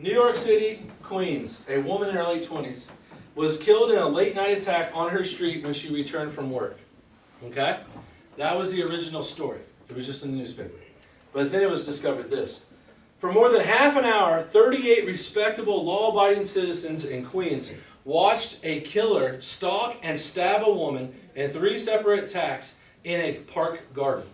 New York City, Queens, a woman in her late 20s was killed in a late night attack on her street when she returned from work. Okay? That was the original story. It was just in the newspaper. But then it was discovered this. For more than half an hour, 38 respectable law-abiding citizens in Queens watched a killer stalk and stab a woman in 3 separate attacks in a park garden.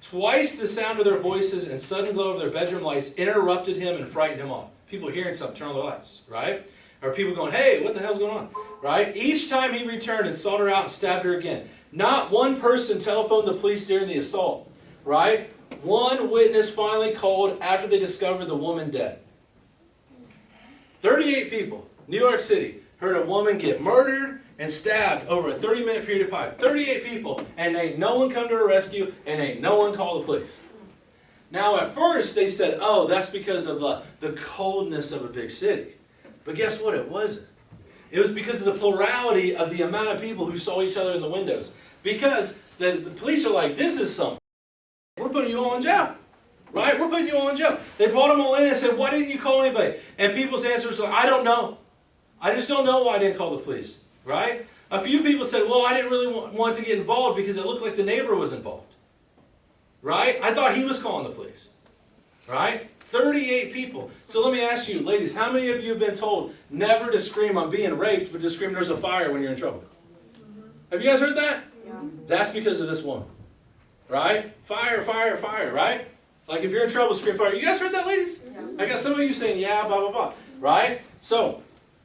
Twice the sound of their voices and sudden glow of their bedroom lights interrupted him and frightened him off. People hearing something, turn on their lights, right? Or people going, hey, what the hell's going on? Right? Each time he returned and sought her out and stabbed her again. Not one person telephoned the police during the assault, right? One witness finally called after they discovered the woman dead. 38 people, New York City, heard a woman get murdered and stabbed over a 30-minute period of time. 38 people, and ain't no one come to her rescue, and ain't no one called the police. Now at first they said, oh, that's because of the coldness of a big city. But guess what? It wasn't. It was because of the plurality of the amount of people who saw each other in the windows. Because the police are like, this is something. We're putting you all in jail. Right? We're putting you all in jail. They brought them all in and said, why didn't you call anybody? And people's answers are, I don't know. I just don't know why I didn't call the police. Right? A few people said, well, I didn't really want to get involved because it looked like the neighbor was involved. Right? I thought he was calling the police. Right? 38 people. So let me ask you, ladies, how many of you have been told never to scream I'm being raped, but to scream there's a fire when you're in trouble? Have you guys heard that? Yeah. That's because of this woman. Right? Fire, fire, fire, right? Like if you're in trouble, scream fire. You guys heard that, ladies? Yeah. I got some of you saying, yeah, blah, blah, blah. Right? So,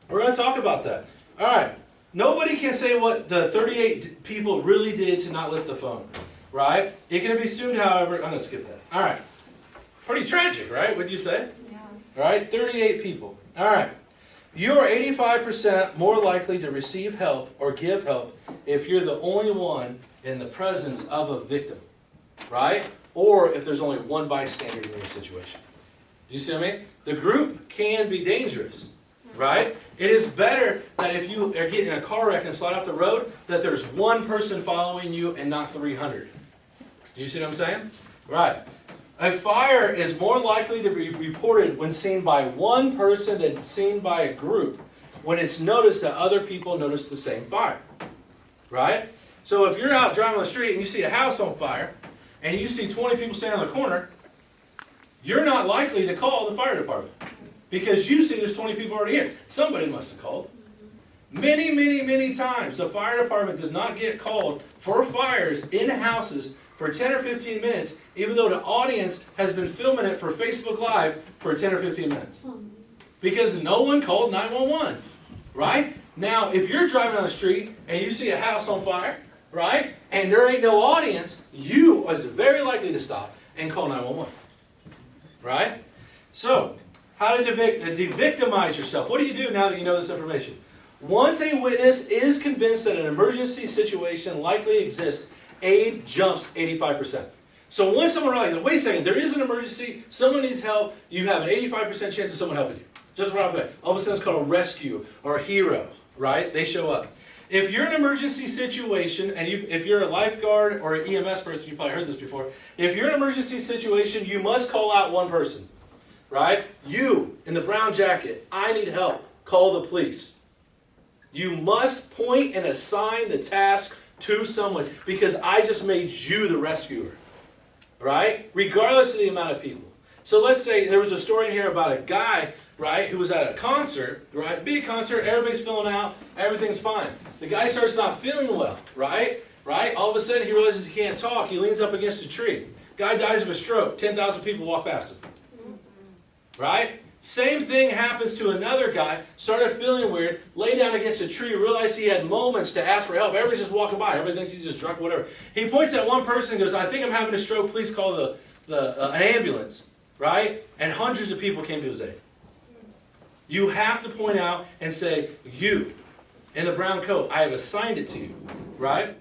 we're going to talk about that. All right. Nobody can say what the 38 people really did to not lift the phone. Right? It can be assumed, however, I'm going to skip that. All right. Pretty tragic, right? What'd you say? Yeah. All right, 38 people. All right. You are 85% more likely to receive help or give help if you're the only one in the presence of a victim, right? Or if there's only one bystander in the situation. Do you see what I mean? The group can be dangerous, right? It is better that if you are getting in a car wreck and slide off the road, that there's one person following you and not 300. Do you see what I'm saying? Right. A fire is more likely to be reported when seen by one person than seen by a group when it's noticed that other people notice the same fire. Right? So if you're out driving on the street and you see a house on fire and you see 20 people standing on the corner, you're not likely to call the fire department because you see there's 20 people already here. Somebody must have called. Many, many, many times the fire department does not get called for fires in houses for 10 or 15 minutes, even though the audience has been filming it for Facebook Live for 10 or 15 minutes. Because no one called 911, right? Now, if you're driving on the street and you see a house on fire, right, and there ain't no audience, you are very likely to stop and call 911, right? So, how to de-victimize yourself. What do you do now that you know this information? Once a witness is convinced that an emergency situation likely exists, aid jumps 85%. So once someone realizes, wait a second, there is an emergency, someone needs help, you have an 85% chance of someone helping you. Just right off the bat. All of a sudden it's called a rescue or a hero, right? They show up. If you're in an emergency situation, and if you're a lifeguard or an EMS person, you probably heard this before, if you're in an emergency situation, you must call out one person, right? You, in the brown jacket, I need help, call the police. You must point and assign the task to someone because I just made you the rescuer, right? Regardless of the amount of people. So let's say there was a story in here about a guy, right, who was at a concert, right? Big concert, everybody's filling out, everything's fine. The guy starts not feeling well, right? All of a sudden he realizes he can't talk. He leans up against a tree. Guy dies of a stroke. 10,000 people walk past him, right? Same thing happens to another guy, started feeling weird, lay down against a tree, realized he had moments to ask for help. Everybody's just walking by. Everybody thinks he's just drunk or whatever. He points at one person and goes, I think I'm having a stroke. Please call an ambulance. Right? And hundreds of people came to his aid. You have to point out and say, you, in the brown coat, I have assigned it to you. Right?